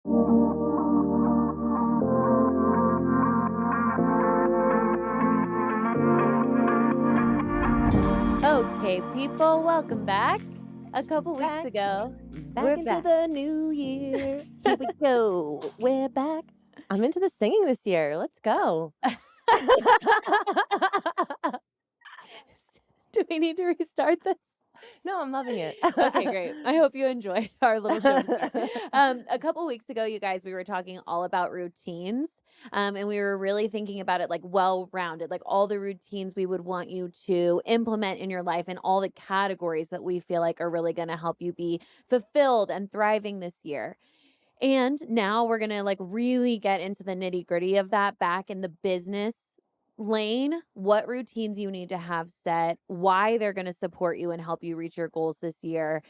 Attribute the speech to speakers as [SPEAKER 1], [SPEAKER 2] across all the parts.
[SPEAKER 1] Okay, people, welcome back. A couple weeks
[SPEAKER 2] Back,
[SPEAKER 1] ago,
[SPEAKER 2] back
[SPEAKER 1] we're
[SPEAKER 2] into
[SPEAKER 1] back.
[SPEAKER 2] the new year. Here we go. We're back. I'm into the singing this year. Let's go.
[SPEAKER 1] Do we need to restart this?
[SPEAKER 2] No, I'm loving it.
[SPEAKER 1] Okay, great. I hope you enjoyed our little show to start. A couple weeks ago, you guys, we were talking all about routines, and we were really thinking about it like well-rounded, like all the routines we would want you to implement in your life and all the categories that we feel like are really going to help you be fulfilled and thriving this year. And now we're gonna like really get into the nitty-gritty of that back in the business lane, what routines you need to have set, why they're gonna support you and help you reach your goals this year.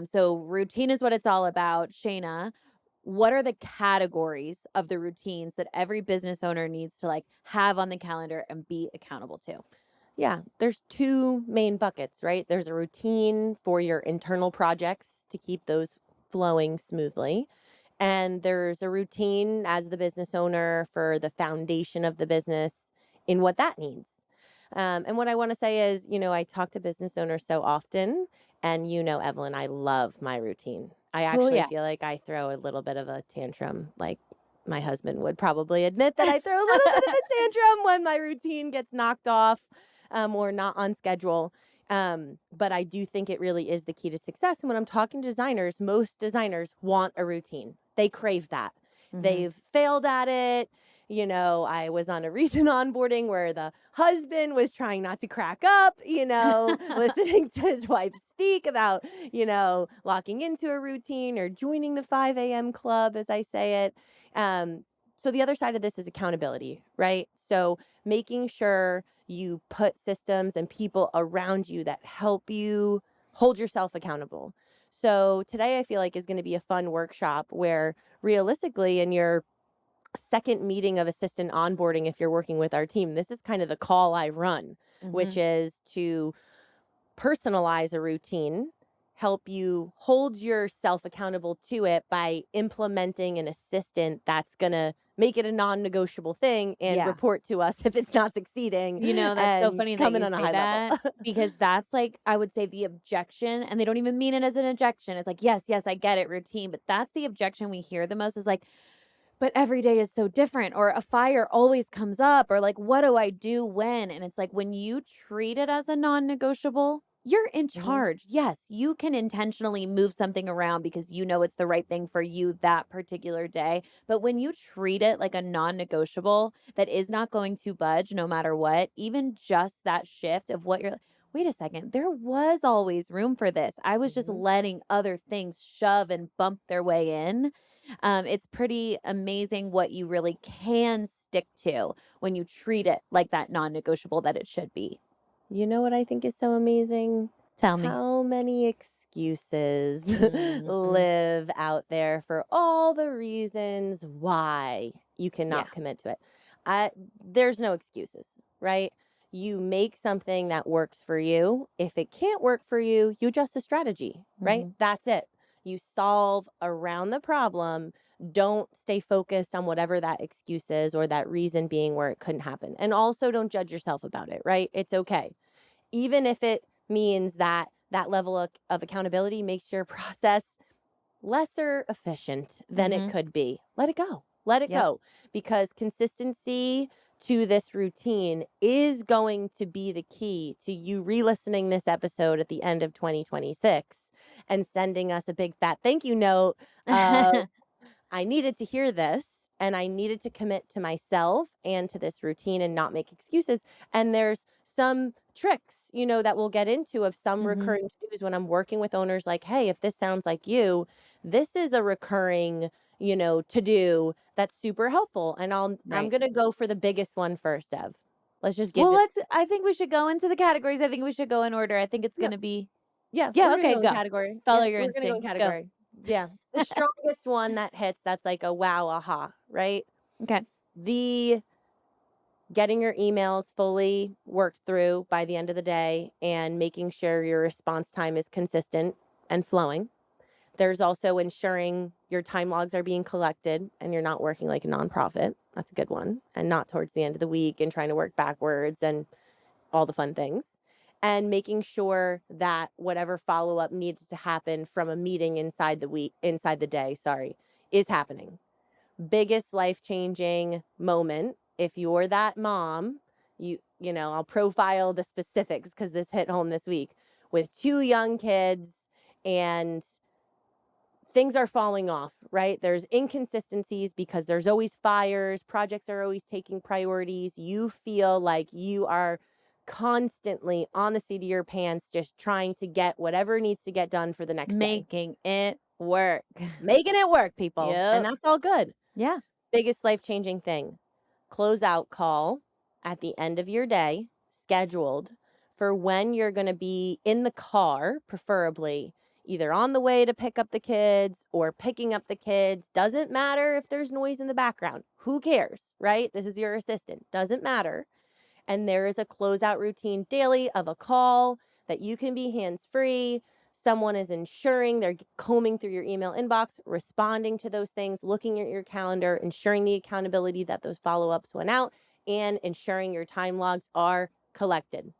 [SPEAKER 1] So routine is what it's all about. Shayna, what are the categories of the routines that every business owner needs to like have on the calendar and be accountable to?
[SPEAKER 2] Yeah, there's two main buckets, right? There's a routine for your internal projects to keep those flowing smoothly. And there's a routine as the business owner for the foundation of the business in what that needs. And what I want to say is, I talk to business owners so often, and Evelyn, I love my routine. I
[SPEAKER 1] Oh
[SPEAKER 2] actually
[SPEAKER 1] yeah.
[SPEAKER 2] feel like I throw a little bit of a tantrum. Like my husband would probably admit that I throw a little bit of a tantrum when my routine gets knocked off or not on schedule. But I do think it really is the key to success. And when I'm talking to designers, most designers want a routine. They crave that. They've failed at it. I was on a recent onboarding where the husband was trying not to crack up, listening to his wife speak about, locking into a routine or joining the 5 a.m. club, as I say it. So the other side of this is accountability, right? So making sure you put systems and people around you that help you hold yourself accountable. So today I feel like is going to be a fun workshop where realistically in your second meeting of assistant onboarding, if you're working with our team, this is kind of the call I run, which is to personalize a routine, help you hold yourself accountable to it by implementing an assistant that's going to make it a non-negotiable thing and
[SPEAKER 1] Yeah.
[SPEAKER 2] report to us if it's not succeeding.
[SPEAKER 1] That's so
[SPEAKER 2] and
[SPEAKER 1] funny that
[SPEAKER 2] come in
[SPEAKER 1] you
[SPEAKER 2] on a
[SPEAKER 1] say
[SPEAKER 2] high
[SPEAKER 1] that
[SPEAKER 2] level.
[SPEAKER 1] because that's like, I would say the objection, and they don't even mean it as an objection. It's like, yes, yes, I get it, routine. But that's the objection we hear the most is like, but every day is so different, or a fire always comes up, or like, what do I do when? And it's like, when you treat it as a non negotiable, you're in
[SPEAKER 2] Mhm.
[SPEAKER 1] charge. Yes, you can intentionally move something around because you know it's the right thing for you that particular day. But when you treat it like a non negotiable that is not going to budge no matter what, even just that shift of what you're, wait a second, there was always room for this. I was just
[SPEAKER 2] Mhm.
[SPEAKER 1] letting other things shove and bump their way in. It's pretty amazing what you really can stick to when you treat it like that non negotiable that it should be.
[SPEAKER 2] You know what I think is so amazing?
[SPEAKER 1] Tell me.
[SPEAKER 2] How many excuses
[SPEAKER 1] Mhm.
[SPEAKER 2] live out there for all the reasons why you
[SPEAKER 1] Yeah.
[SPEAKER 2] cannot commit to it? I, there's no excuses, right? You make something that works for you. If it can't work for you, you adjust the strategy, right?
[SPEAKER 1] Mhm.
[SPEAKER 2] That's it. You solve around the problem. Don't stay focused on whatever that excuse is or that reason being where it couldn't happen. And also don't judge yourself about it, right? It's okay. Even if it means that that level of accountability makes your process lesser efficient than it
[SPEAKER 1] Mhm.
[SPEAKER 2] could be. Let it go. Let it
[SPEAKER 1] Yep.
[SPEAKER 2] go. Because consistency to this routine is going to be the key to you re-listening this episode at the end of 2026 and sending us a big fat thank you note of I needed to hear this and I needed to commit to myself and to this routine and not make excuses. And there's some tricks, that we'll get into of some
[SPEAKER 1] Mhm.
[SPEAKER 2] recurring to-dos when I'm working with owners like, hey, if this sounds like you, this is a recurring, to do that's super helpful. And I'm
[SPEAKER 1] Right.
[SPEAKER 2] gonna go for the biggest one first, Ev. Let's just give
[SPEAKER 1] Well,
[SPEAKER 2] it.
[SPEAKER 1] I think we should go into the categories. I think we should go in order. I think it's
[SPEAKER 2] Yeah,
[SPEAKER 1] going to be,
[SPEAKER 2] yeah,
[SPEAKER 1] yeah,
[SPEAKER 2] we're gonna
[SPEAKER 1] okay,
[SPEAKER 2] go in
[SPEAKER 1] go.
[SPEAKER 2] category.
[SPEAKER 1] Follow
[SPEAKER 2] Yeah,
[SPEAKER 1] your
[SPEAKER 2] we're gonna go in
[SPEAKER 1] instinct. Go.
[SPEAKER 2] category. Yeah. The strongest one that hits, that's like a wow, aha, right?
[SPEAKER 1] Okay.
[SPEAKER 2] The getting your emails fully worked through by the end of the day and making sure your response time is consistent and flowing. There's also ensuring your time logs are being collected and you're not working like a nonprofit. That's a good one. And not towards the end of the week and trying to work backwards and all the fun things. And making sure that whatever follow up needed to happen from a meeting inside the day, is happening. Biggest life-changing moment, if you're that mom, I'll profile the specifics because this hit home this week with 2 young kids and things are falling off, right? There's inconsistencies because there's always fires, projects are always taking priorities. You feel like you are constantly on the seat of your pants just trying to get whatever needs to get done for the next day.
[SPEAKER 1] Making it work.
[SPEAKER 2] Making it work, people. And
[SPEAKER 1] Yep.
[SPEAKER 2] that's all good.
[SPEAKER 1] Yeah.
[SPEAKER 2] Biggest life-changing thing. Closeout call at the end of your day, scheduled for when you're going to be in the car, preferably either on the way to pick up the kids or picking up the kids. Doesn't matter if there's noise in the background. Who cares, right? This is your assistant. Doesn't matter. And there is a closeout routine daily of a call that you can be hands-free. Someone is ensuring they're combing through your email inbox, responding to those things, looking at your calendar, ensuring the accountability that those follow-ups went out, and ensuring your time logs are collected.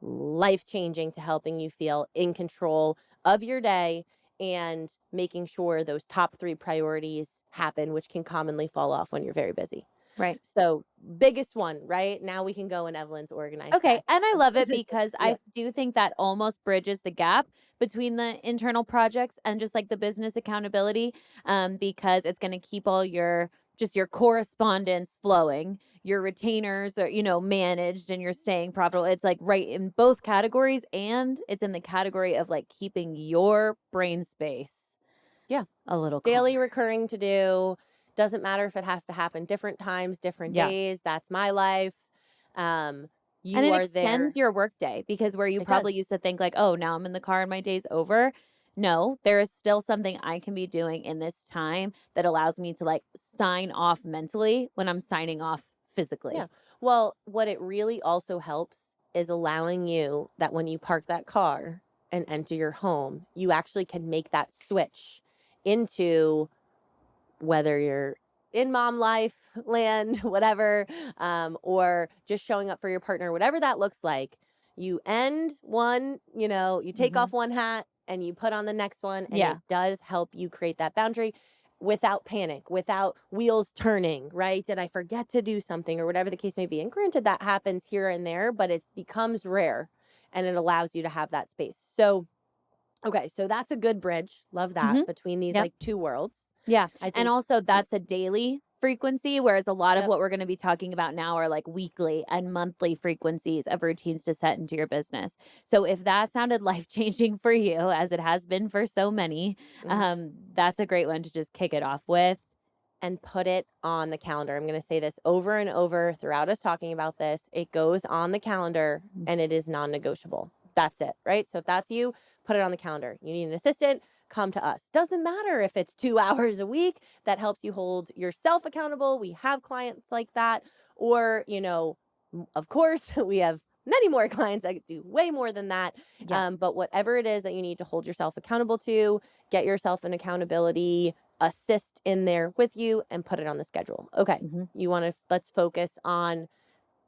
[SPEAKER 2] Life-changing to helping you feel in control of your day and making sure those top 3 priorities happen, which can commonly fall off when you're very busy.
[SPEAKER 1] Right.
[SPEAKER 2] So biggest one, right? Now we can go in Evelyn's organized
[SPEAKER 1] Okay.
[SPEAKER 2] stack.
[SPEAKER 1] And I love it because
[SPEAKER 2] Yeah.
[SPEAKER 1] I do think that almost bridges the gap between the internal projects and just like the business accountability, because it's going to keep all your correspondence flowing, your retainers are, managed, and you're staying profitable. It's like right in both categories, and it's in the category of like keeping your brain space
[SPEAKER 2] Yeah.
[SPEAKER 1] a little
[SPEAKER 2] Daily
[SPEAKER 1] calmer.
[SPEAKER 2] recurring to do. Doesn't matter if it has to happen different times, different
[SPEAKER 1] Yeah.
[SPEAKER 2] days. That's my life.
[SPEAKER 1] And
[SPEAKER 2] You
[SPEAKER 1] it
[SPEAKER 2] are there.
[SPEAKER 1] extends your workday, because where you
[SPEAKER 2] It
[SPEAKER 1] probably
[SPEAKER 2] does.
[SPEAKER 1] used to think like, "Oh, now I'm in the car and my day's over." No, there is still something I can be doing in this time that allows me to like sign off mentally when I'm signing off
[SPEAKER 2] Yeah.
[SPEAKER 1] physically.
[SPEAKER 2] Well, what it really also helps is allowing you that when you park that car and enter your home, you actually can make that switch into whether you're in mom life land, whatever, or just showing up for your partner, whatever that looks like. You end one, you take
[SPEAKER 1] Mhm.
[SPEAKER 2] off one hat and you put on the next one, and
[SPEAKER 1] Yeah.
[SPEAKER 2] it does help you create that boundary without panic, without wheels turning, right? Did I forget to do something or whatever the case may be? And granted, that happens here and there, but it becomes rare and it allows you to have that space. So, okay, so that's a good bridge. Love that
[SPEAKER 1] Mhm.
[SPEAKER 2] between these
[SPEAKER 1] Yep.
[SPEAKER 2] like 2 worlds.
[SPEAKER 1] Yeah.
[SPEAKER 2] I
[SPEAKER 1] And
[SPEAKER 2] think.
[SPEAKER 1] also that's a daily frequency, whereas a lot of
[SPEAKER 2] Yep.
[SPEAKER 1] what we're going to be talking about now are like weekly and monthly frequencies of routines to set into your business. So if that sounded life-changing for you, as it has been for so many,
[SPEAKER 2] Mhm.
[SPEAKER 1] that's a great one to just kick it off with.
[SPEAKER 2] And put it on the calendar. I'm going to say this over and over throughout us talking about this. It goes on the calendar
[SPEAKER 1] Mm.
[SPEAKER 2] and it is non-negotiable. That's it, right? So if that's you, put it on the calendar. You need an assistant, come to us. Doesn't matter if it's 2 hours a week. That helps you hold yourself accountable. We have clients like that. Or, of course, we have many more clients that do way more than that.
[SPEAKER 1] Yeah.
[SPEAKER 2] But whatever it is that you need to hold yourself accountable to, get yourself an accountability assist in there with you and put it on the schedule. Okay.
[SPEAKER 1] Mhm.
[SPEAKER 2] Let's focus on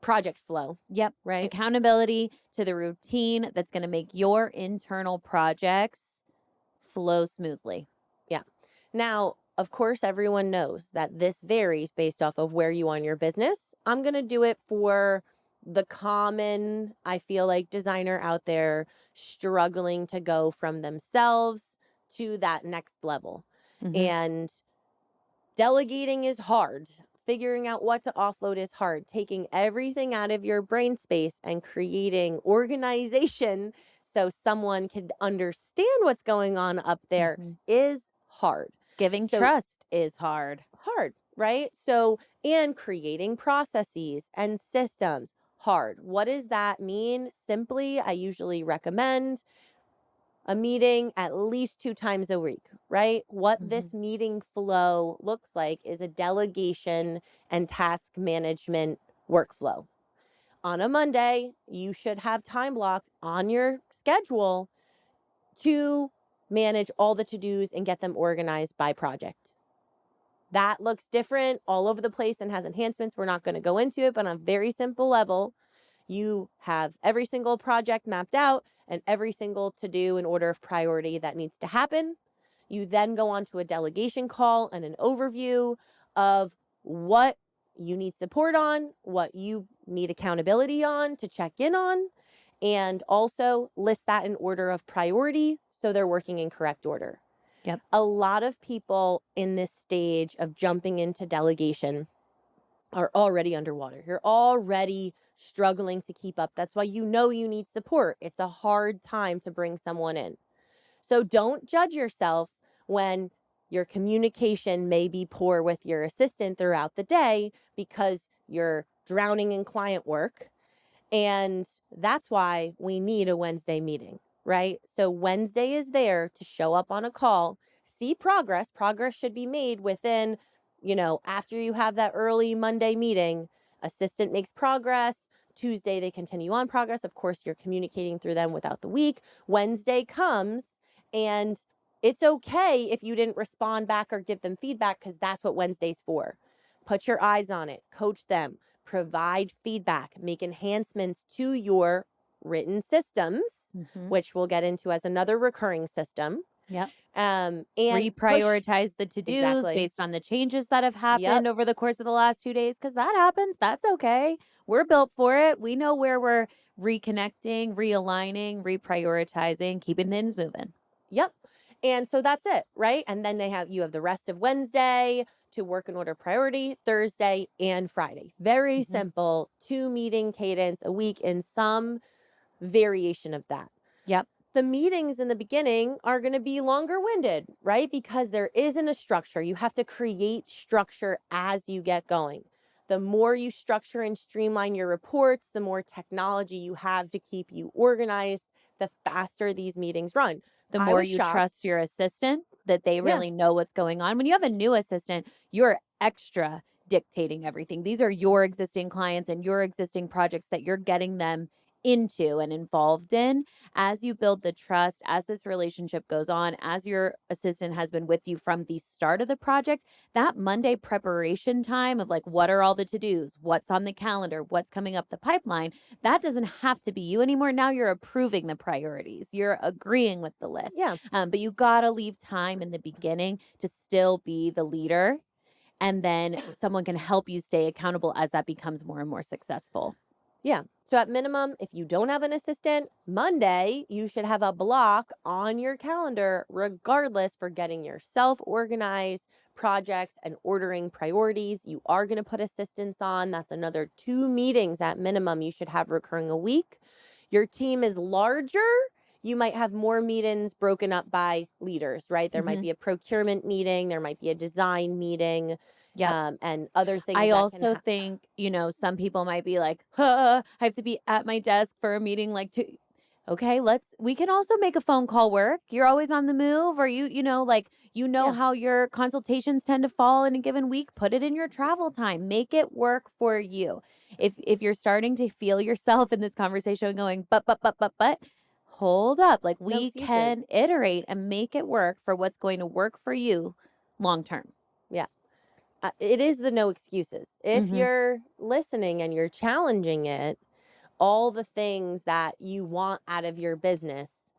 [SPEAKER 2] project flow,
[SPEAKER 1] Yep.
[SPEAKER 2] right?
[SPEAKER 1] Accountability to the routine that's going to make your internal projects flow smoothly.
[SPEAKER 2] Yeah. Now, of course, everyone knows that this varies based off of where you are in your business. I'm going to do it for the common, I feel like, designer out there struggling to go from themselves to that next level.
[SPEAKER 1] Mhm.
[SPEAKER 2] And delegating is hard. Figuring out what to offload is hard. Taking everything out of your brain space and creating organization so someone can understand what's going on up there
[SPEAKER 1] Mhm.
[SPEAKER 2] is hard.
[SPEAKER 1] Giving
[SPEAKER 2] So
[SPEAKER 1] trust is hard.
[SPEAKER 2] hard, right? So, and creating processes and systems, hard. What does that mean? Simply, I usually recommend a meeting at least 2 times a week, right? What
[SPEAKER 1] Mhm.
[SPEAKER 2] this meeting flow looks like is a delegation and task management workflow. On a Monday, you should have time blocked on your schedule to manage all the to-dos and get them organized by project. That looks different all over the place and has enhancements. We're not going to go into it, but on a very simple level, you have every single project mapped out and every single to-do in order of priority that needs to happen. You then go on to a delegation call and an overview of what you need support on, what you need accountability on to check in on, and also list that in order of priority so they're working in correct order.
[SPEAKER 1] Yep.
[SPEAKER 2] A lot of people in this stage of jumping into delegation are already underwater. You're already struggling to keep up. That's why you need support. It's a hard time to bring someone in. So don't judge yourself when your communication may be poor with your assistant throughout the day because you're drowning in client work. And that's why we need a Wednesday meeting, right? So Wednesday is there to show up on a call, see progress. Progress should be made within, after you have that early Monday meeting, assistant makes progress. Tuesday, they continue on progress. Of course, you're communicating through them without the week. Wednesday comes and it's okay if you didn't respond back or give them feedback because that's what Wednesday's for. Put your eyes on it, coach them, provide feedback, make enhancements to your written systems, which we'll get into as another recurring system.
[SPEAKER 1] Yep.
[SPEAKER 2] And
[SPEAKER 1] reprioritize the to-dos based on the changes that have happened over the course of the last 2 days, because that happens. That's okay. We're built for it. We know where we're reconnecting, realigning, reprioritizing, keeping things moving.
[SPEAKER 2] Yep. And so that's it, right? And then you have the rest of Wednesday to work in order priority, Thursday and Friday. Very simple 2-meeting cadence a week in some variation of that.
[SPEAKER 1] Yep.
[SPEAKER 2] The meetings in the beginning are going to be longer winded, right? Because there isn't a structure. You have to create structure as you get going. The more you structure and streamline your reports, the more technology you have to keep you organized, the faster these meetings run.
[SPEAKER 1] The more you trust your assistant that they really know what's going on. When you have a new assistant, you're extra dictating everything. These are your existing clients and your existing projects that you're getting them into and involved in. As you build the trust, as this relationship goes on, as your assistant has been with you from the start of the project, that Monday preparation time of like, what are all the to-dos, what's on the calendar, what's coming up the pipeline, that doesn't have to be you anymore. Now you're approving the priorities, you're agreeing with the list. But you gotta leave time in the beginning to still be the leader, and then someone can help you stay accountable as that becomes more and more successful.
[SPEAKER 2] Yeah. So at minimum, if you don't have an assistant, Monday, you should have a block on your calendar regardless for getting yourself organized, projects, and ordering priorities. You are going to put assistants on. That's another 2 meetings at minimum you should have recurring a week. Your team is larger. You might have more meetings broken up by leaders, right? There might be a procurement meeting. There might be a design meeting. And other things.
[SPEAKER 1] I also think, some people might be like, I have to be at my desk for a meeting like 2. Okay, we can also make a phone call work. You're always on the move, or how your consultations tend to fall in a given week. Put it in your travel time. Make it work for you. If you're starting to feel yourself in this conversation going, but, hold up. Like, we can iterate and make it work for what's going to work for you long term.
[SPEAKER 2] Yeah. It is the no excuses. If you're listening and you're challenging it, all the things that you want out of your business,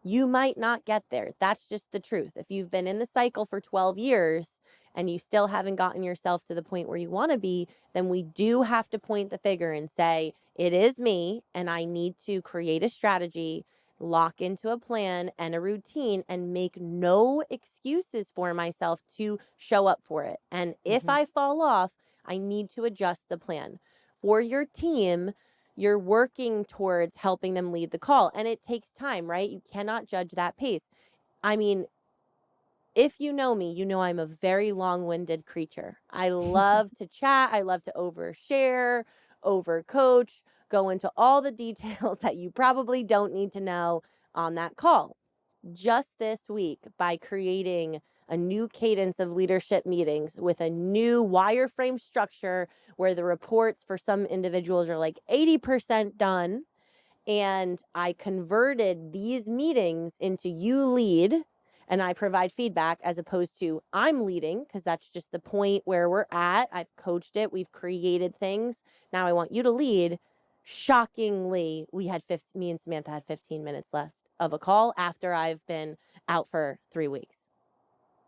[SPEAKER 2] you might not get there. That's just the truth. If you've been in the cycle for 12 years and you still haven't gotten yourself to the point where you want to be, then we do have to point the finger and say, it is me, and I need to create a strategy, lock into a plan and a routine, and make no excuses for myself to show up for it. And if I fall off, I need to adjust the plan. For your team, you're working towards helping them lead the call, and it takes time, right? You cannot judge that pace. I mean, if you know me, you know I'm a very long-winded creature. I love to chat. I love to overshare, overcoach, go into all the details that you probably don't need to know on that call. Just this week, by creating a new cadence of leadership meetings with a new wireframe structure where the reports for some individuals are like 80% done, And I converted these meetings into you lead and I provide feedback as opposed to I'm leading, because that's just the point where we're at. I've coached it. We've created things. Now I want you to lead. Shockingly, me and Samantha had 15 minutes left of a call after I've been out for 3 weeks.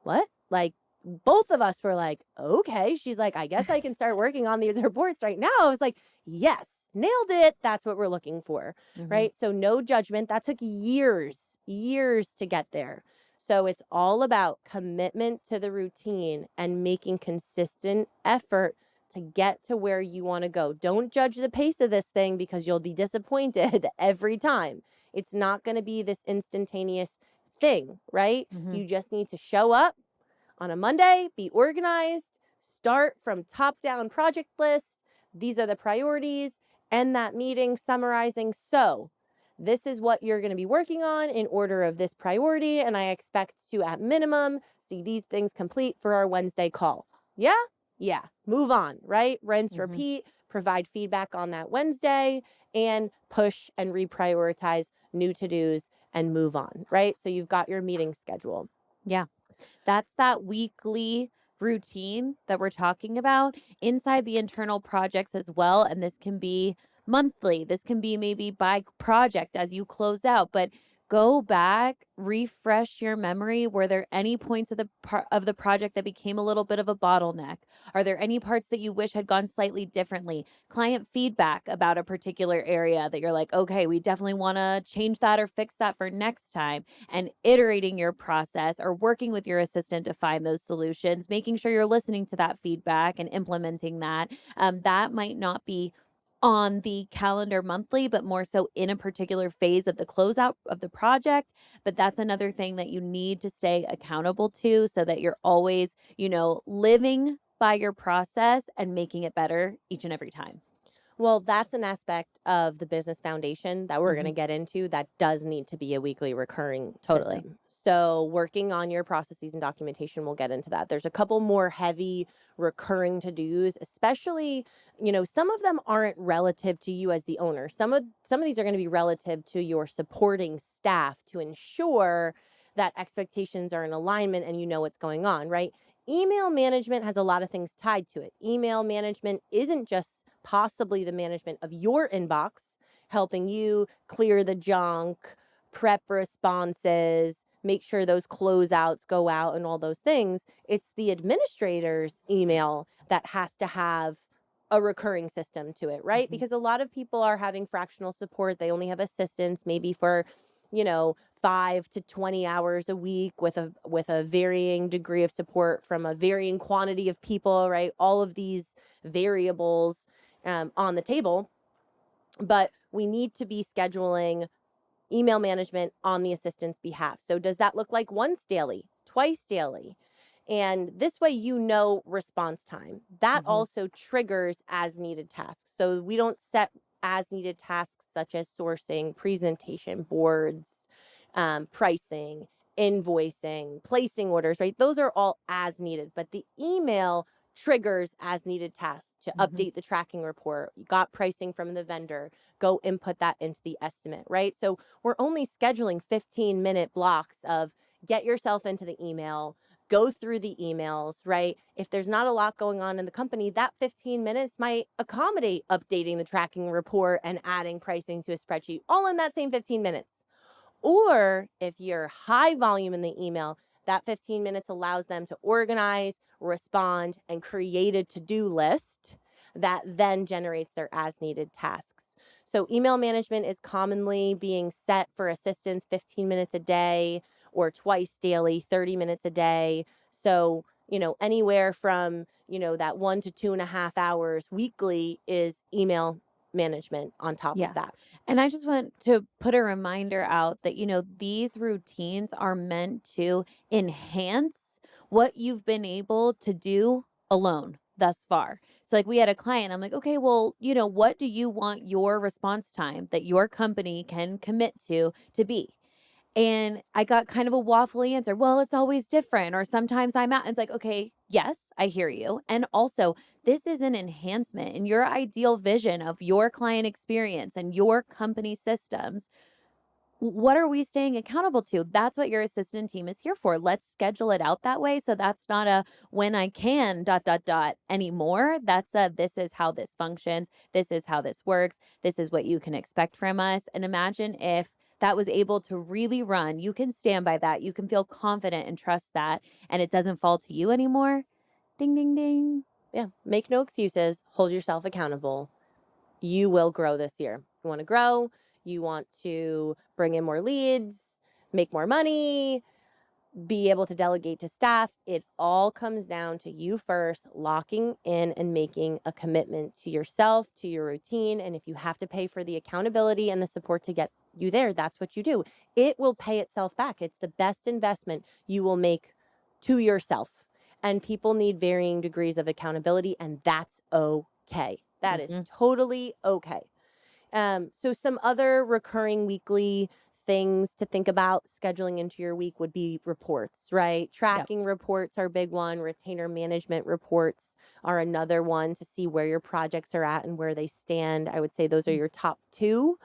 [SPEAKER 2] What? Like, both of us were like, okay. She's like, I guess I can start working on these reports right now. I was like, yes, nailed it. That's what we're looking for, right? So no judgment. That took years to get there. So it's all about commitment to the routine and making consistent effort to get to where you want to go. Don't judge the pace of this thing because you'll be disappointed every time. It's not going to be this instantaneous thing, right? You just need to show up on a Monday, be organized, start from top-down project list. These are the priorities, end that meeting summarizing. So this is what you're going to be working on in order of this priority, and I expect to, at minimum, see these things complete for our Wednesday call. Yeah? Yeah. Move on, right? Rinse, repeat, provide feedback on that Wednesday, and push and reprioritize new to-dos and move on, right? So you've got your meeting schedule.
[SPEAKER 1] Yeah. That's that weekly routine that we're talking about inside the internal projects as well. And this can be monthly. This can be maybe by project as you close out, but go back, refresh your memory. Were there any points of the project that became a little bit of a bottleneck? Are there any parts that you wish had gone slightly differently? Client feedback about a particular area that you're like, okay, we definitely want to change that or fix that for next time, and iterating your process or working with your assistant to find those solutions, making sure you're listening to that feedback and implementing that. That might not be on the calendar monthly, but more so in a particular phase of the closeout of the project. But that's another thing that you need to stay accountable to so that you're always, living by your process and making it better each and every time.
[SPEAKER 2] Well, that's an aspect of the business foundation that we're going to get into that does need to be a weekly recurring system. So working on your processes and documentation, we'll get into that. There's a couple more heavy recurring to-dos, especially, some of them aren't relative to you as the owner. Some of these are going to be relative to your supporting staff to ensure that expectations are in alignment and you know what's going on, right? Email management has a lot of things tied to it. Email management isn't just possibly the management of your inbox, helping you clear the junk, prep responses, make sure those closeouts go out and all those things. It's the administrator's email that has to have a recurring system to it, right? Because a lot of people are having fractional support. They only have assistants maybe for 5 to 20 hours a week with a varying degree of support from a varying quantity of people, right? All of these variables on the table, but we need to be scheduling email management on the assistant's behalf. So does that look like once daily, twice daily? And this way, response time. That also triggers as needed tasks. So we don't set as needed tasks such as sourcing, presentation boards, pricing, invoicing, placing orders, right? Those are all as needed, but the email triggers as needed tasks to update the tracking report. You got pricing from the vendor, go input that into the estimate, right? So we're only scheduling 15-minute blocks of get yourself into the email, go through the emails, right? If there's not a lot going on in the company, that 15 minutes might accommodate updating the tracking report and adding pricing to a spreadsheet, all in that same 15 minutes. Or if you're high volume in the email, that 15 minutes allows them to organize, respond, and create a to-do list that then generates their as-needed tasks. So email management is commonly being set for assistants 15 minutes a day or twice daily, 30 minutes a day. So, anywhere from, that 1 to 2.5 hours weekly is email management on top of that.
[SPEAKER 1] And I just want to put a reminder out that, these routines are meant to enhance what you've been able to do alone thus far. So like we had a client, I'm like, okay, well, what do you want your response time that your company can commit to be? And I got kind of a waffly answer. Well, it's always different, or sometimes I'm out. And it's like, okay, yes, I hear you. And also, this is an enhancement in your ideal vision of your client experience and your company systems. What are we staying accountable to? That's what your assistant team is here for. Let's schedule it out that way. So that's not a when I can anymore. That's a this is how this functions. This is how this works. This is what you can expect from us. And imagine if that was able to really run. You can stand by that. You can feel confident and trust that. And it doesn't fall to you anymore. Ding, ding, ding.
[SPEAKER 2] Yeah. Make no excuses. Hold yourself accountable. You will grow this year. You want to grow. You want to bring in more leads, make more money, be able to delegate to staff. It all comes down to you first, locking in and making a commitment to yourself, to your routine. And if you have to pay for the accountability and the support to get you there, that's what you do. It will pay itself back. It's the best investment you will make to yourself. And people need varying degrees of accountability, and that's okay. That is
[SPEAKER 1] Hmm.
[SPEAKER 2] totally okay. So some other recurring weekly things to think about scheduling into your week would be reports, right?
[SPEAKER 1] Yep.
[SPEAKER 2] Tracking reports are a big one. Retainer management reports are another one to see where your projects are at and where they stand. I would say those are your top two.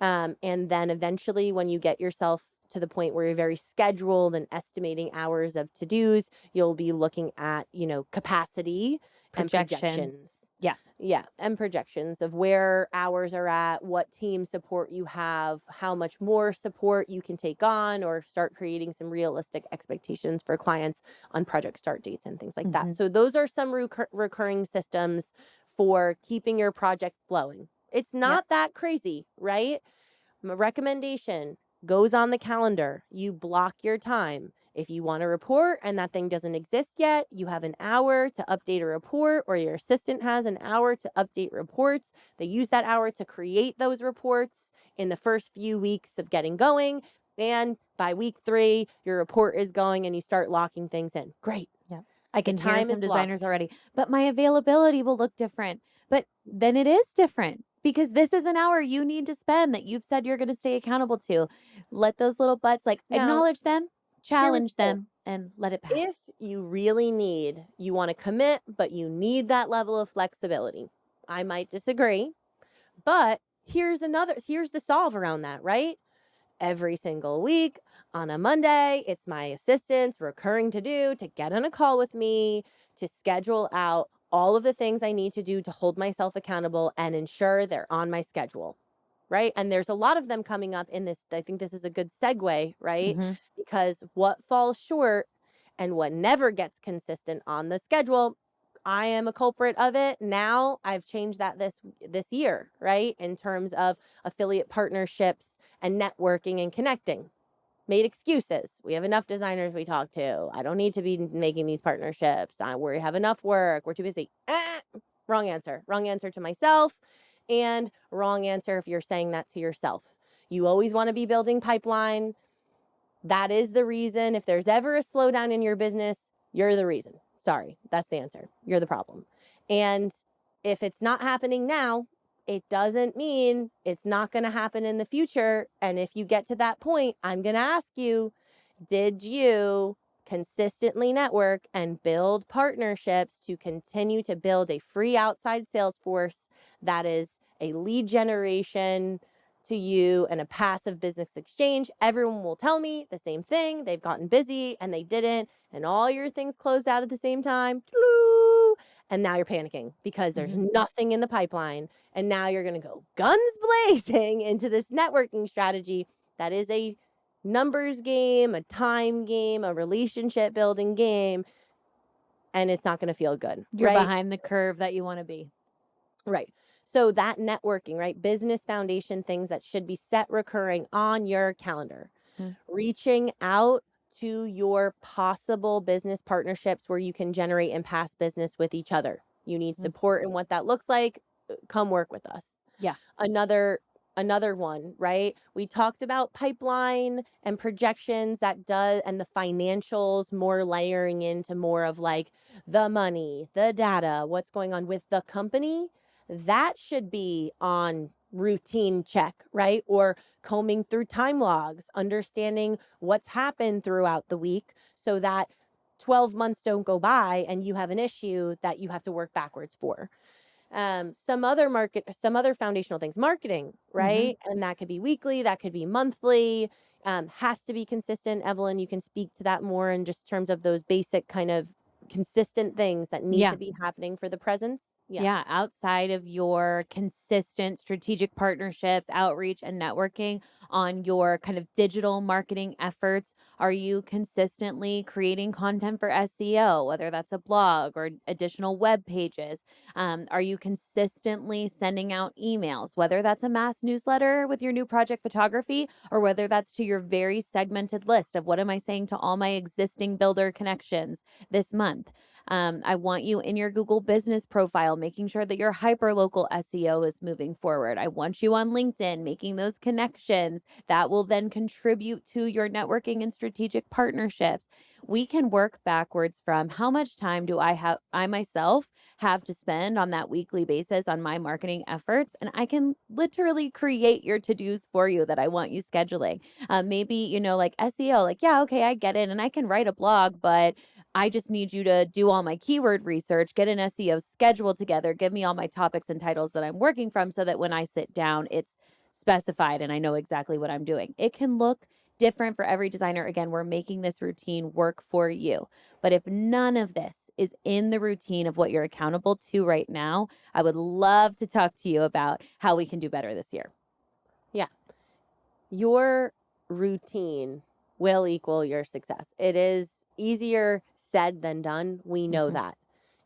[SPEAKER 2] And then eventually, when you get yourself to the point where you're very scheduled and estimating hours of to-dos, you'll be looking at, capacity and
[SPEAKER 1] Projections.
[SPEAKER 2] projections.
[SPEAKER 1] Yeah.
[SPEAKER 2] Yeah, and projections of where hours are at, what team support you have, how much more support you can take on, or start creating some realistic expectations for clients on project start dates and things like that.
[SPEAKER 1] Hmm.
[SPEAKER 2] So those are some recurring systems for keeping your project flowing. It's
[SPEAKER 1] Yep.
[SPEAKER 2] not that crazy, right? My recommendation goes on the calendar. You block your time. If you want a report and that thing doesn't exist yet, you have an hour to update a report, or your assistant has an hour to update reports. They use that hour to create those reports in the first few weeks of getting going. And by week 3, your report is going and you start locking things in. Great.
[SPEAKER 1] Yeah. I
[SPEAKER 2] The
[SPEAKER 1] can hear
[SPEAKER 2] time
[SPEAKER 1] some
[SPEAKER 2] is
[SPEAKER 1] designers
[SPEAKER 2] blocked.
[SPEAKER 1] already, but my availability will look different. But then it is different because this is an hour you need to spend that you've said you're going to stay accountable to. Let those little butts like
[SPEAKER 2] Now,
[SPEAKER 1] acknowledge them,
[SPEAKER 2] here we
[SPEAKER 1] challenge
[SPEAKER 2] go.
[SPEAKER 1] them, and let it
[SPEAKER 2] If
[SPEAKER 1] pass.
[SPEAKER 2] you want to commit, but you need that level of flexibility. I might disagree, but here's the solve around that, right? Every single week on a Monday, it's my assistant's recurring to do to get on a call with me, to schedule out all of the things I need to do to hold myself accountable and ensure they're on my schedule. Right. And there's a lot of them coming up in this. I think this is a good segue, right?
[SPEAKER 1] Hmm.
[SPEAKER 2] Because what falls short and what never gets consistent on the schedule, I am a culprit of it. Now I've changed that this year, right? In terms of affiliate partnerships and networking and connecting. Made excuses. We have enough designers we talk to. I don't need to be making these partnerships. We have enough work. We're too busy. Wrong answer. Wrong answer to myself, and wrong answer if you're saying that to yourself. You always want to be building pipeline. That is the reason. If there's ever a slowdown in your business, you're the reason. Sorry, that's the answer. You're the problem. And if it's not happening now, it doesn't mean it's not going to happen in the future. And if you get to that point, I'm going to ask you, did you consistently network and build partnerships to continue to build a free outside sales force that is a lead generation to you and a passive business exchange? Everyone will tell me the same thing. They've gotten busy and they didn't, and all your things closed out at the same time. And now you're panicking because there's
[SPEAKER 1] Hmm.
[SPEAKER 2] nothing in the pipeline. And now you're going to go guns blazing into this networking strategy that is a numbers game, a time game, a relationship building game, and it's not going to feel good,
[SPEAKER 1] You're
[SPEAKER 2] right?
[SPEAKER 1] behind the curve that you want to be.
[SPEAKER 2] Right. So that networking, right? Business foundation things that should be set recurring on your calendar.
[SPEAKER 1] Mm.
[SPEAKER 2] Reaching out to your possible business partnerships where you can generate and pass business with each other. You need
[SPEAKER 1] Mm.
[SPEAKER 2] support in what that looks like. Come work with us.
[SPEAKER 1] Yeah.
[SPEAKER 2] Another one, right? We talked about pipeline and projections that does, and the financials more layering into more of like the money, the data, what's going on with the company. That should be on routine check, right? Or combing through time logs, understanding what's happened throughout the week so that 12 months don't go by and you have an issue that you have to work backwards for. Some other foundational things, marketing,
[SPEAKER 1] Mm-hmm.
[SPEAKER 2] right? And that could be weekly, that could be monthly, has to be consistent. Evelyn, you can speak to that more in just terms of those basic kind of consistent things that need
[SPEAKER 1] Yeah.
[SPEAKER 2] to be happening for the presence. Yeah.
[SPEAKER 1] Yeah, outside of your consistent strategic partnerships, outreach, and networking on your kind of digital marketing efforts, are you consistently creating content for SEO, whether that's a blog or additional web pages? Are you consistently sending out emails, whether that's a mass newsletter with your new project photography, or whether that's to your very segmented list of what am I saying to all my existing builder connections this month? I want you in your Google business profile, making sure that your hyperlocal SEO is moving forward. I want you on LinkedIn, making those connections that will then contribute to your networking and strategic partnerships. We can work backwards from how much time do I myself have to spend on that weekly basis on my marketing efforts. And I can literally create your to dos for you that I want you scheduling. Maybe, like SEO, like, yeah, okay, I get it. And I can write a blog, but I just need you to do all my keyword research, get an SEO schedule together, give me all my topics and titles that I'm working from so that when I sit down, it's specified and I know exactly what I'm doing. It can look different for every designer. Again, we're making this routine work for you. But if none of this is in the routine of what you're accountable to right now, I would love to talk to you about how we can do better this year.
[SPEAKER 2] Yeah. Your routine will equal your success. It is easier said than done. We know
[SPEAKER 1] Mhm.
[SPEAKER 2] that.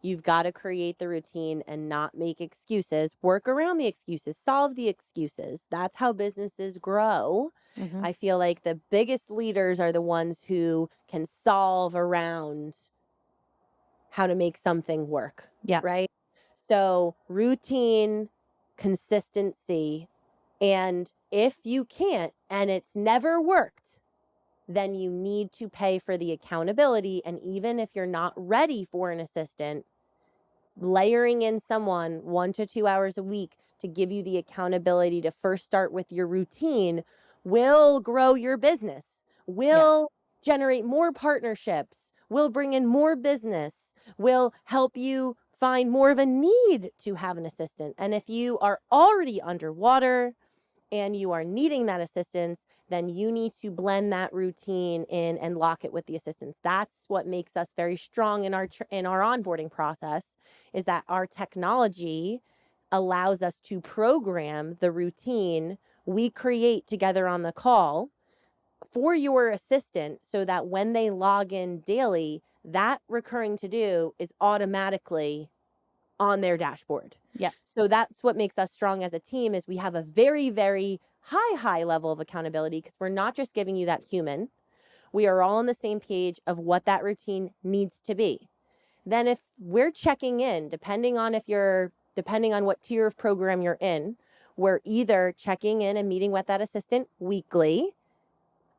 [SPEAKER 2] You've got to create the routine and not make excuses, work around the excuses, solve the excuses. That's how businesses grow.
[SPEAKER 1] Mhm.
[SPEAKER 2] I feel like the biggest leaders are the ones who can solve around how to make something work,
[SPEAKER 1] Yeah.
[SPEAKER 2] right? So, routine, consistency, and if you can't and it's never worked, then you need to pay for the accountability. And even if you're not ready for an assistant, layering in someone 1 to 2 hours a week to give you the accountability to first start with your routine will grow your business,
[SPEAKER 1] Yeah.
[SPEAKER 2] will generate more partnerships, will bring in more business, will help you find more of a need to have an assistant. And if you are already underwater, and you are needing that assistance, then you need to blend that routine in and lock it with the assistance. That's what makes us very strong in our onboarding process, is that our technology allows us to program the routine we create together on the call for your assistant so that when they log in daily, that recurring to do is automatically on their dashboard.
[SPEAKER 1] Yeah.
[SPEAKER 2] So that's what makes us strong as a team, is we have a very, very high level of accountability, because we're not just giving you that human. We are all on the same page of what that routine needs to be. Then if we're checking in, depending on what tier of program you're in, we're either checking in and meeting with that assistant weekly.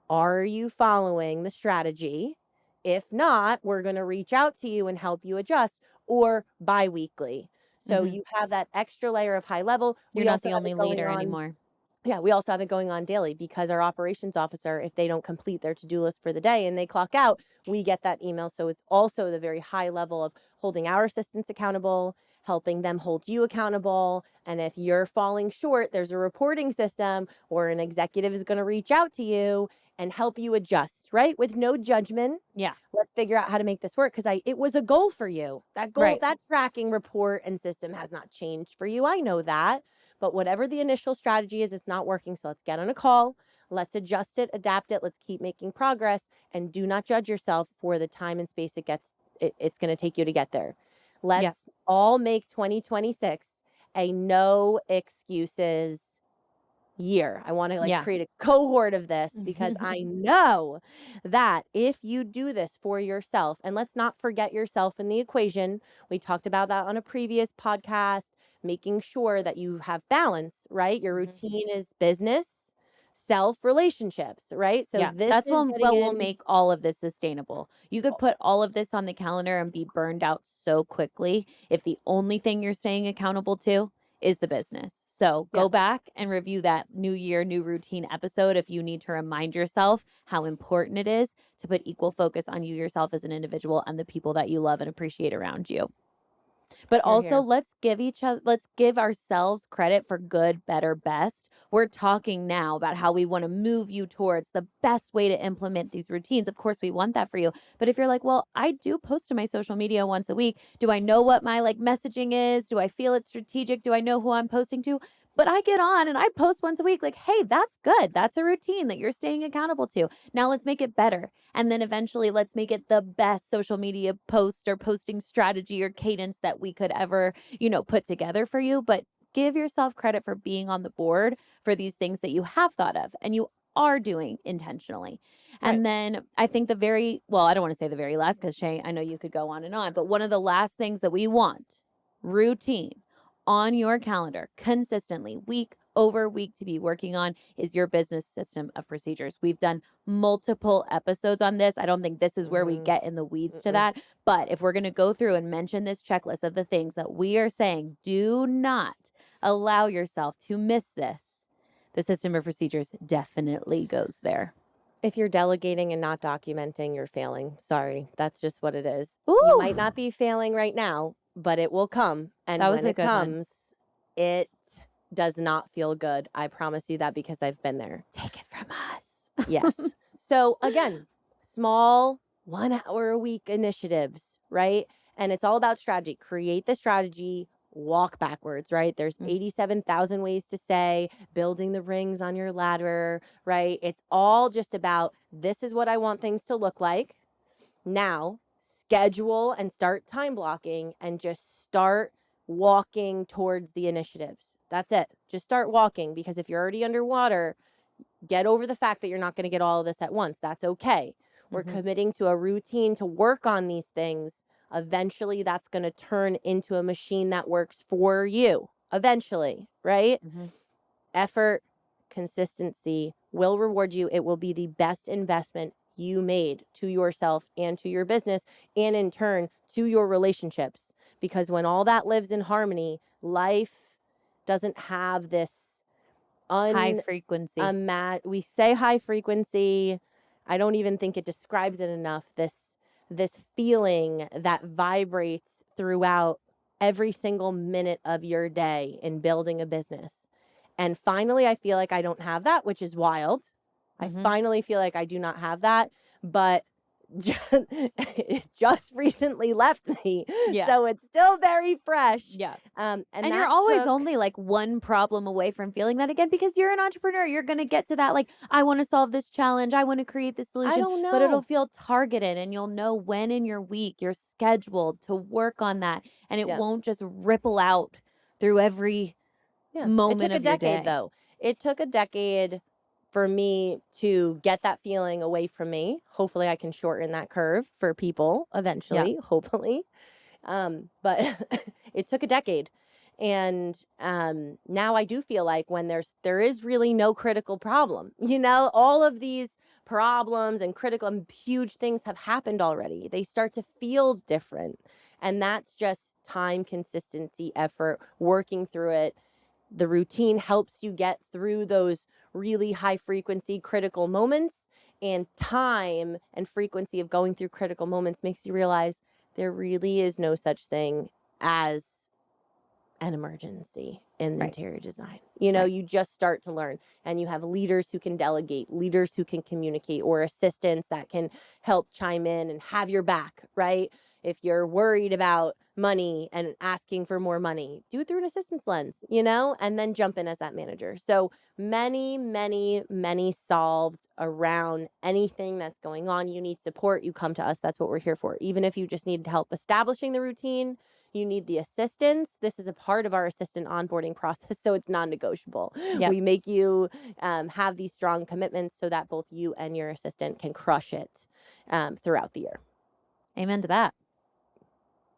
[SPEAKER 2] Are you following the strategy? If not, we're going to reach out to you and help you adjust, or bi-weekly. So
[SPEAKER 1] Mhm.
[SPEAKER 2] you have that extra layer of high level.
[SPEAKER 1] You're
[SPEAKER 2] We
[SPEAKER 1] not
[SPEAKER 2] also
[SPEAKER 1] the
[SPEAKER 2] have
[SPEAKER 1] only
[SPEAKER 2] it going
[SPEAKER 1] leader
[SPEAKER 2] on.
[SPEAKER 1] anymore.
[SPEAKER 2] Yeah, we also have it going on daily, because our operations officer, if they don't complete their to-do list for the day and they clock out, we get that email. So it's also the very high level of holding our assistants accountable, helping them hold you accountable. And if you're falling short, there's a reporting system, or an executive is going to reach out to you and help you adjust, right? With no judgment.
[SPEAKER 1] Yeah.
[SPEAKER 2] Let's figure out how to make this work, because it was a goal for you. That goal,
[SPEAKER 1] Right.
[SPEAKER 2] that tracking report and system has not changed for you. I know that. But whatever the initial strategy is, it's not working. So let's get on a call. Let's adjust it, adapt it. Let's keep making progress, and do not judge yourself for the time and space it's going to take you to get there.
[SPEAKER 1] Yeah.
[SPEAKER 2] Let's all make 2026 a no excuses year. I want to
[SPEAKER 1] Yeah.
[SPEAKER 2] create a cohort of this, because I know that if you do this for yourself, and let's not forget yourself in the equation. We talked about that on a previous podcast, making sure that you have balance, right? Your
[SPEAKER 1] Mhm.
[SPEAKER 2] routine is business, self, relationships, right? So
[SPEAKER 1] Yeah,
[SPEAKER 2] this
[SPEAKER 1] that's
[SPEAKER 2] is getting
[SPEAKER 1] what will
[SPEAKER 2] in.
[SPEAKER 1] make all of this sustainable. You could put all of this on the calendar and be burned out so quickly if the only thing you're staying accountable to is the business. So
[SPEAKER 2] Yeah.
[SPEAKER 1] go back and review that new year, new routine episode if you need to remind yourself how important it is to put equal focus on you yourself as an individual and the people that you love and appreciate around you. But
[SPEAKER 2] Here,
[SPEAKER 1] also,
[SPEAKER 2] here.
[SPEAKER 1] let's give ourselves credit for good, better, best. We're talking now about how we want to move you towards the best way to implement these routines. Of course, we want that for you. But if you're like, well, I do post to my social media once a week. Do I know what my messaging is? Do I feel it's strategic? Do I know who I'm posting to? But I get on and I post once a week. Like, hey, that's good. That's a routine that you're staying accountable to. Now let's make it better. And then eventually let's make it the best social media post or posting strategy or cadence that we could ever, put together for you. But give yourself credit for being on the board for these things that you have thought of and you are doing intentionally.
[SPEAKER 2] Right.
[SPEAKER 1] And then I think I don't want to say the very last because Shay, I know you could go on and on, but one of the last things that we want, routine on your calendar consistently, week over week to be working on is your business system of procedures. We've done multiple episodes on this. I don't think this is where we get in the weeds to that. But if we're going to go through and mention this checklist of the things that we are saying, do not allow yourself to miss this. The system of procedures definitely goes there.
[SPEAKER 2] If you're delegating and not documenting, you're failing. Sorry, that's just what it is.
[SPEAKER 1] Ooh.
[SPEAKER 2] You might not be failing right now, but it will come. And
[SPEAKER 1] That was
[SPEAKER 2] when
[SPEAKER 1] a
[SPEAKER 2] it
[SPEAKER 1] good one.
[SPEAKER 2] comes, it does not feel good. I promise you that because I've been there.
[SPEAKER 1] Take it from us.
[SPEAKER 2] Yes. So again, small 1 hour a week initiatives, right? And it's all about strategy. Create the strategy, walk backwards, right? There's 87,000 ways to say building the rings on your ladder, right? It's all just about this is what I want things to look like. Now, schedule and start time blocking and just start walking towards the initiatives. That's it. Just start walking because if you're already underwater, get over the fact that you're not going to get all of this at once. That's okay. We're committing to a routine to work on these things. Eventually, that's going to turn into a machine that works for you. Eventually, right? Effort, consistency will reward you. It will be the best investment you made to yourself and to your business, and in turn to your relationships. Because when all that lives in harmony, life doesn't have this
[SPEAKER 1] High frequency.
[SPEAKER 2] We say high frequency. I don't even think it describes it enough. This feeling that vibrates throughout every single minute of your day in building a business. And finally, I feel like I don't have that, which is wild. I finally feel like I do not have that, but it just recently left me.
[SPEAKER 1] Yeah.
[SPEAKER 2] So it's still very fresh.
[SPEAKER 1] Yeah.
[SPEAKER 2] And
[SPEAKER 1] you're always only one problem away from feeling that again because you're an entrepreneur. You're going to get to that I want to solve this challenge. I want to create this solution.
[SPEAKER 2] I don't know.
[SPEAKER 1] But it'll feel targeted and you'll know when in your week you're scheduled to work on that. And it won't just ripple out through every moment
[SPEAKER 2] it took
[SPEAKER 1] of
[SPEAKER 2] a
[SPEAKER 1] your
[SPEAKER 2] decade,
[SPEAKER 1] day.
[SPEAKER 2] though. It took a decade for me to get that feeling away from me. Hopefully I can shorten that curve for people eventually, hopefully. But it took a decade. And now I do feel like when there is really no critical problem, all of these problems and critical and huge things have happened already. They start to feel different. And that's just time, consistency, effort, working through it. The routine helps you get through those really high frequency critical moments, and time and frequency of going through critical moments makes you realize there really is no such thing as an emergency in interior design. You just start to learn, and you have leaders who can delegate, leaders who can communicate, or assistants that can help chime in and have your back, right? If you're worried about money and asking for more money, do it through an assistance lens, and then jump in as that manager. So many, many, many solved around anything that's going on. You need support, you come to us. That's what we're here for. Even if you just need help establishing the routine, you need the assistance. This is a part of our assistant onboarding process, so it's non-negotiable.
[SPEAKER 1] Yep.
[SPEAKER 2] We make you have these strong commitments so that both you and your assistant can crush it throughout the year.
[SPEAKER 1] Amen to that.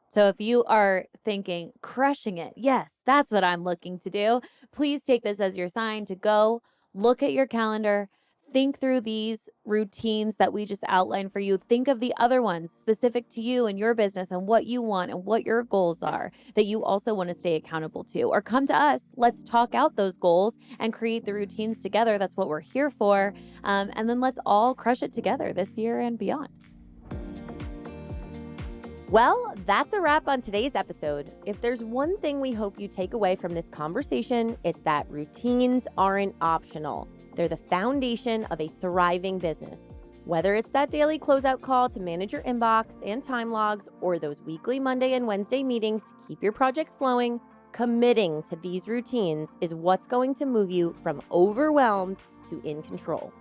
[SPEAKER 1] So if you are thinking, crushing it, yes, that's what I'm looking to do, please take this as your sign to go look at your calendar, Think through these routines that we just outlined for you. Think of the other ones specific to you and your business and what you want and what your goals are that you also want to stay accountable to. Or come to us. Let's talk out those goals and create the routines together. That's what we're here for. And then let's all crush it together this year and beyond.
[SPEAKER 2] Well, that's a wrap on today's episode. If there's one thing we hope you take away from this conversation, it's that routines aren't optional. They're the foundation of a thriving business. Whether it's that daily closeout call to manage your inbox and time logs, or those weekly Monday and Wednesday meetings to keep your projects flowing, committing to these routines is what's going to move you from overwhelmed to in control.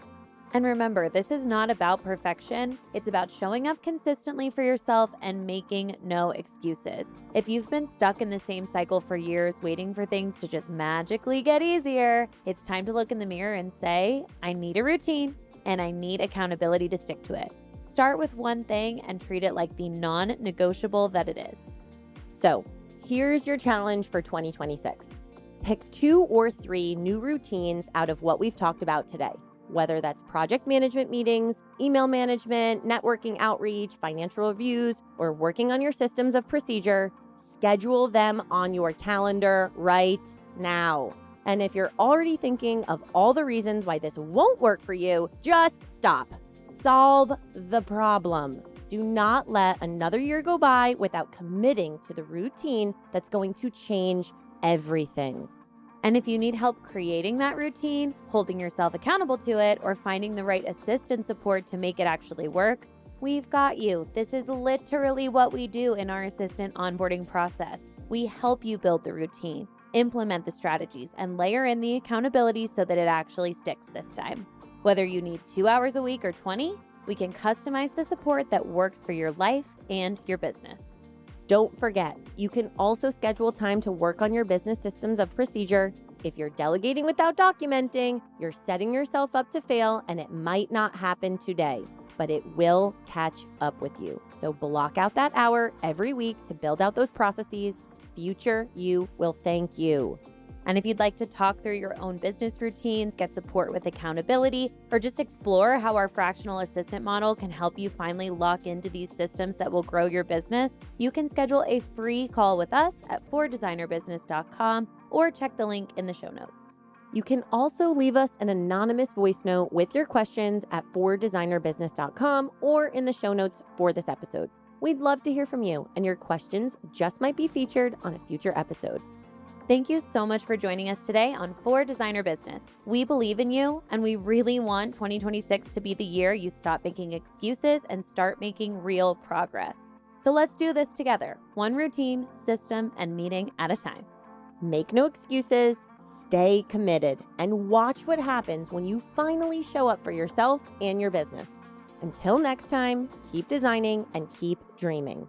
[SPEAKER 1] And remember, this is not about perfection. It's about showing up consistently for yourself and making no excuses. If you've been stuck in the same cycle for years, waiting for things to just magically get easier, it's time to look in the mirror and say, I need a routine and I need accountability to stick to it. Start with one thing and treat it like the non-negotiable that it is.
[SPEAKER 2] So, here's your challenge for 2026. Pick 2 or 3 new routines out of what we've talked about today. Whether that's project management meetings, email management, networking outreach, financial reviews, or working on your systems of procedure, schedule them on your calendar right now. And if you're already thinking of all the reasons why this won't work for you, just stop. Solve the problem. Do not let another year go by without committing to the routine that's going to change everything.
[SPEAKER 1] And if you need help creating that routine, holding yourself accountable to it, or finding the right assistant support to make it actually work, we've got you. This is literally what we do in our assistant onboarding process. We help you build the routine, implement the strategies, and layer in the accountability so that it actually sticks this time. Whether you need 2 hours a week or 20, we can customize the support that works for your life and your business.
[SPEAKER 2] Don't forget, you can also schedule time to work on your business systems of procedure. If you're delegating without documenting, you're setting yourself up to fail, and it might not happen today, but it will catch up with you. So block out that hour every week to build out those processes. Future you will thank you.
[SPEAKER 1] And if you'd like to talk through your own business routines, get support with accountability, or just explore how our fractional assistant model can help you finally lock into these systems that will grow your business, you can schedule a free call with us at fordesignerbusiness.com or check the link in the show notes.
[SPEAKER 2] You can also leave us an anonymous voice note with your questions at fordesignerbusiness.com or in the show notes for this episode. We'd love to hear from you, and your questions just might be featured on a future episode.
[SPEAKER 1] Thank you so much for joining us today on For Designer Business. We believe in you, and we really want 2026 to be the year you stop making excuses and start making real progress. So let's do this together, one routine, system, and meeting at a time.
[SPEAKER 2] Make no excuses, stay committed, and watch what happens when you finally show up for yourself and your business. Until next time, keep designing and keep dreaming.